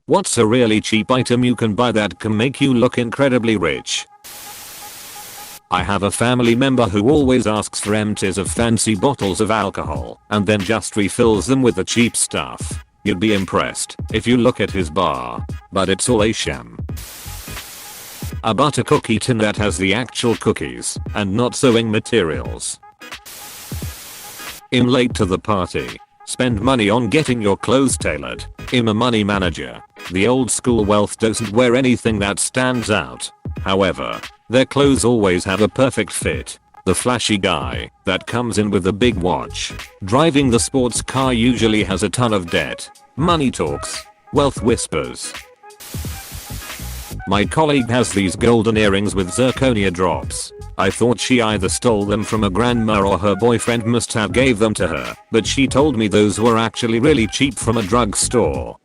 What's a really cheap item you can buy that can make you look incredibly rich? I have a family member who always asks for empties of fancy bottles of alcohol and then just refills them with the cheap stuff. You'd be impressed if you look at his bar, but it's all a sham. A butter cookie tin that has the actual cookies and not sewing materials. I'm late to the party. Spend money on getting your clothes tailored. I'm a money manager. The old school wealth doesn't wear anything that stands out. However, their clothes always have a perfect fit. The flashy guy that comes in with a big watch, driving the sports car usually has a ton of debt. Money talks. Wealth whispers. My colleague has these golden earrings with zirconia drops. I thought she either stole them from a grandma or her boyfriend must have gave them to her, but she told me those were actually really cheap from a drugstore.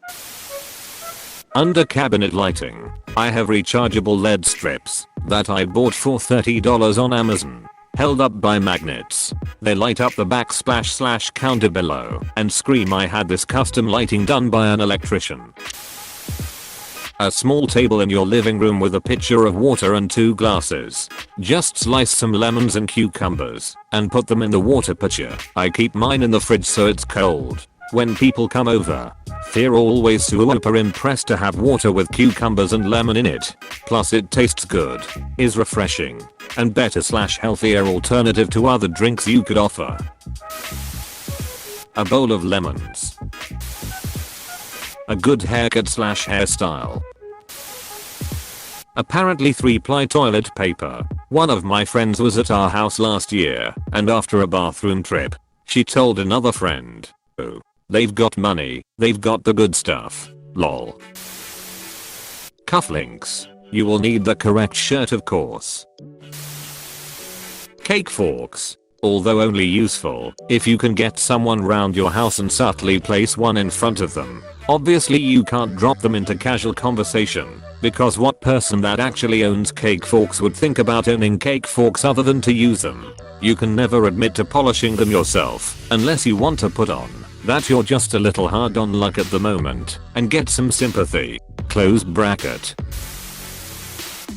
Under cabinet lighting, I have rechargeable LED strips that I bought for $30 on Amazon. Held up by magnets. They light up the backsplash / counter below and scream I had this custom lighting done by an electrician. A small table in your living room with a pitcher of water and 2 glasses. Just slice some lemons and cucumbers and put them in the water pitcher. I keep mine in the fridge so it's cold. When people come over, they're always super impressed to have water with cucumbers and lemon in it. Plus it tastes good, is refreshing, and better / healthier alternative to other drinks you could offer. A bowl of lemons. A good haircut / hairstyle. Apparently 3-ply toilet paper. One of my friends was at our house last year and after a bathroom trip, she told another friend, "Oh, they've got money, they've got the good stuff, lol." Cufflinks. You will need the correct shirt of course. Cake forks. Although only useful if you can get someone round your house and subtly place one in front of them. Obviously you can't drop them into casual conversation, because what person that actually owns cake forks would think about owning cake forks other than to use them? You can never admit to polishing them yourself, unless you want to put on that you're just a little hard on luck at the moment, and get some sympathy. Close bracket.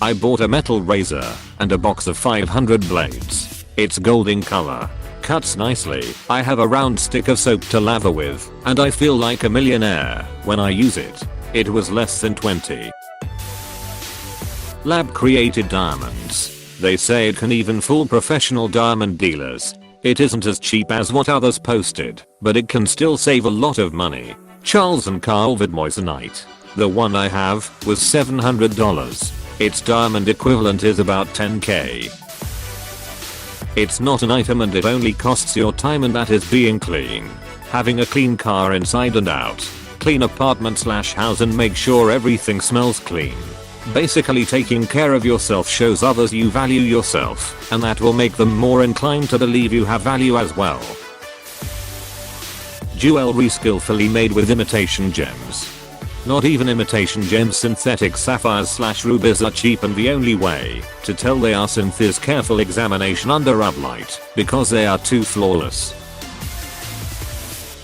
I bought a metal razor and a box of 500 blades. It's golden color. Cuts nicely. I have a round stick of soap to lather with, and I feel like a millionaire when I use it. It was less than 20. Lab created diamonds. They say it can even fool professional diamond dealers. It isn't as cheap as what others posted, but it can still save a lot of money. Charles & Carlvid moissanite. The one I have was $700. Its diamond equivalent is about $10k. It's not an item and it only costs your time, and that is being clean. Having a clean car inside and out. Clean apartment / house and make sure everything smells clean. Basically taking care of yourself shows others you value yourself, and that will make them more inclined to believe you have value as well. Jewelry skillfully made with imitation gems. Not even imitation gems, synthetic sapphires / rubies are cheap, and the only way to tell they are synth is careful examination under uplight, because they are too flawless.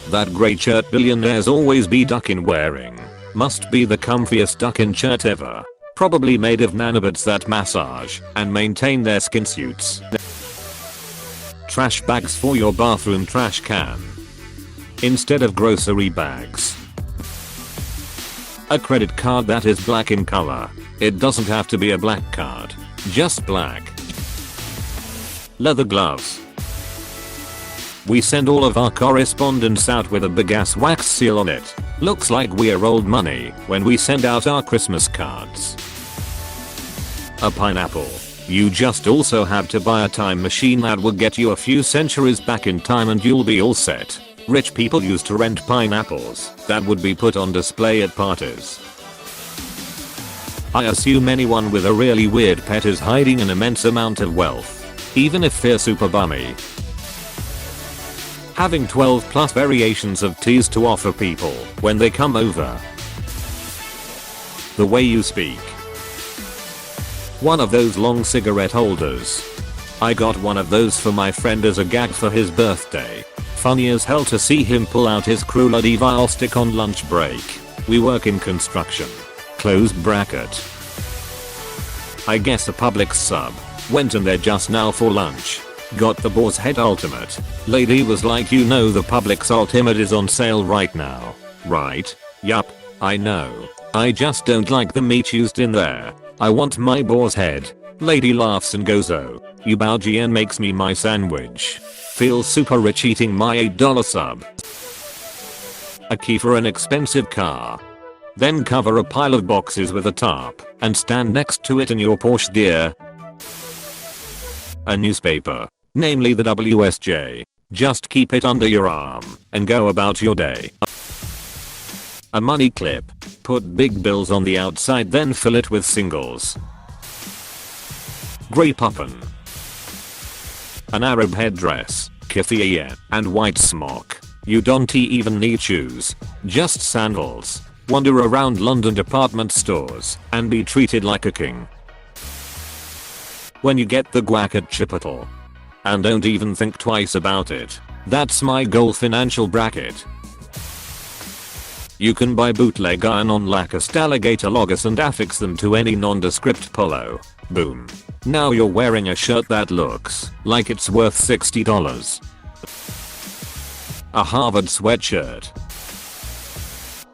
That grey shirt billionaires always be duckin' wearing. Must be the comfiest duckin' shirt ever. Probably made of nanobots that massage and maintain their skin suits. Trash bags for your bathroom trash can instead of grocery bags. A credit card that is black in color. It doesn't have to be a black card, just black. Leather gloves. We send all of our correspondence out with a big ass wax seal on it. Looks like we're old money when we send out our Christmas cards. A pineapple. You just also have to buy a time machine that will get you a few centuries back in time and you'll be all set. Rich people used to rent pineapples that would be put on display at parties. I assume anyone with a really weird pet is hiding an immense amount of wealth, even if they're super bummy. Having 12 plus variations of teas to offer people when they come over. The way you speak. One of those long cigarette holders. I got one of those for my friend as a gag for his birthday. Funny as hell to see him pull out his cruella de Vil stick on lunch break. We work in construction. Close bracket. I guess a Publix sub. Went in there just now for lunch. Got the Boar's Head Ultimate. Lady was like, you know the Publix Ultimate is on sale right now, right? Yup, I know. I just don't like the meat used in there. I want my boar's head. Lady laughs and goes, oh, you bougie, and makes me my sandwich. Feel super rich eating my $8 sub. A key for an expensive car. Then cover a pile of boxes with a tarp and stand next to it in your Porsche, dear. A newspaper, namely the WSJ. Just keep it under your arm and go about your day. A money clip. Put big bills on the outside, then fill it with singles. Grey puffin. An Arab headdress, keffiyeh, and white smock. You don't even need shoes, just sandals. Wander around London department stores and be treated like a king. When you get the guac at Chipotle. And don't even think twice about it. That's my goal financial bracket. You can buy bootleg iron on Lacoste alligator loggers and affix them to any nondescript polo. Boom. Now you're wearing a shirt that looks like it's worth $60. A Harvard sweatshirt.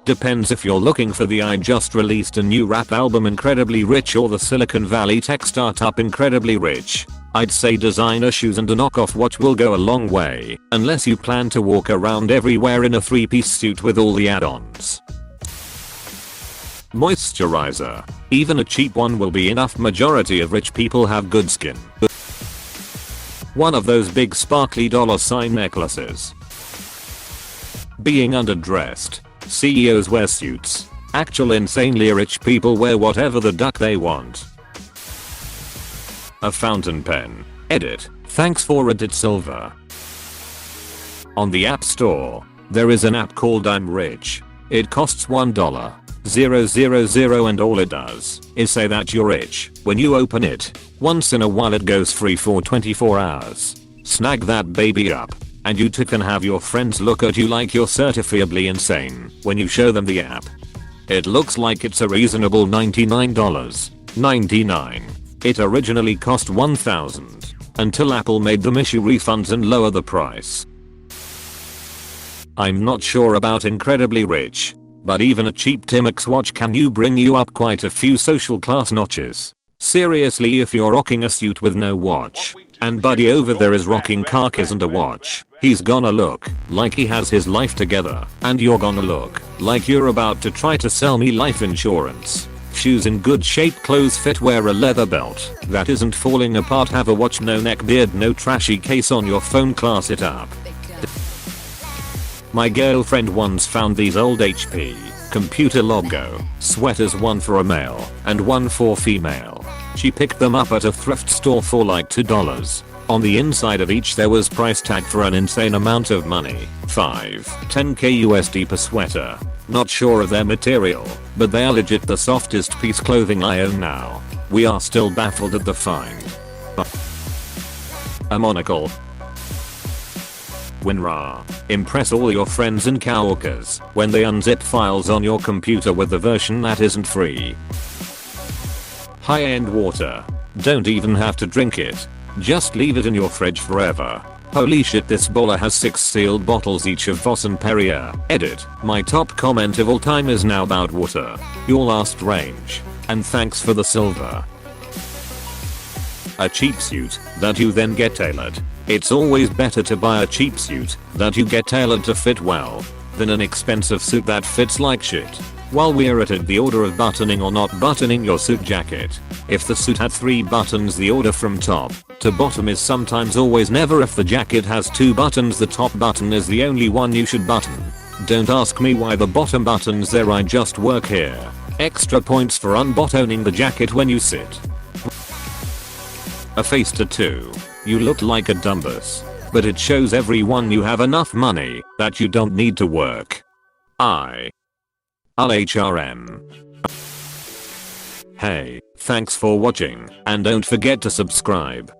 Depends if you're looking for the I just released a new rap album Incredibly Rich or the Silicon Valley tech startup Incredibly Rich. I'd say designer shoes and a knockoff watch will go a long way, unless you plan to walk around everywhere in a 3-piece suit with all the add-ons. Moisturizer. Even a cheap one will be enough. Majority of rich people have good skin. One of those big sparkly $ necklaces. Being underdressed. CEOs wear suits. Actual insanely rich people wear whatever the duck they want. A fountain pen. Edit. Thanks for Reddit Silver. On the App Store, there is an app called I'm Rich. It costs $1.000 and all it does is say that you're rich. When you open it, once in a while it goes free for 24 hours. Snag that baby up. And you too can have your friends look at you like you're certifiably insane when you show them the app. It looks like it's a reasonable $99.99. It originally cost $1,000 until Apple made them issue refunds and lower the price. I'm not sure about Incredibly Rich, but even a cheap Timex watch can bring you up quite a few social class notches. Seriously, if you're rocking a suit with no watch, and buddy over there is rocking khakis and a watch, he's gonna look like he has his life together, and you're gonna look like you're about to try to sell me life insurance. Shoes in good shape, clothes fit, wear a leather belt that isn't falling apart, have a watch, no neck beard, no trashy case on your phone, class it up. My girlfriend once found these old HP computer logo sweaters, one for a male and one for female. She picked them up at a thrift store for like $2. On the inside of each there was price tag for an insane amount of money. 10k USD per sweater. Not sure of their material, but they are legit the softest piece clothing I own now. We are still baffled at the find. A monocle. WinRAR. Impress all your friends and coworkers when they unzip files on your computer with the version that isn't free. High-end water. Don't even have to drink it. Just leave it in your fridge forever. Holy shit, this baller has 6 sealed bottles each of Voss and Perrier. Edit. My top comment of all time is now about water. Your last range. And thanks for the silver. A cheap suit that you then get tailored. It's always better to buy a cheap suit that you get tailored to fit well than an expensive suit that fits like shit. While we're at it, the order of buttoning or not buttoning your suit jacket. If the suit had 3 buttons, the order from top to bottom is sometimes always never. If the jacket has 2 buttons, the top button is the only one you should button. Don't ask me why the bottom button's there, I just work here. Extra points for unbuttoning the jacket when you sit. A face tattoo. You look like a dumbass, but it shows everyone you have enough money that you don't need to work. LHRM. Hey, thanks for watching, and don't forget to subscribe.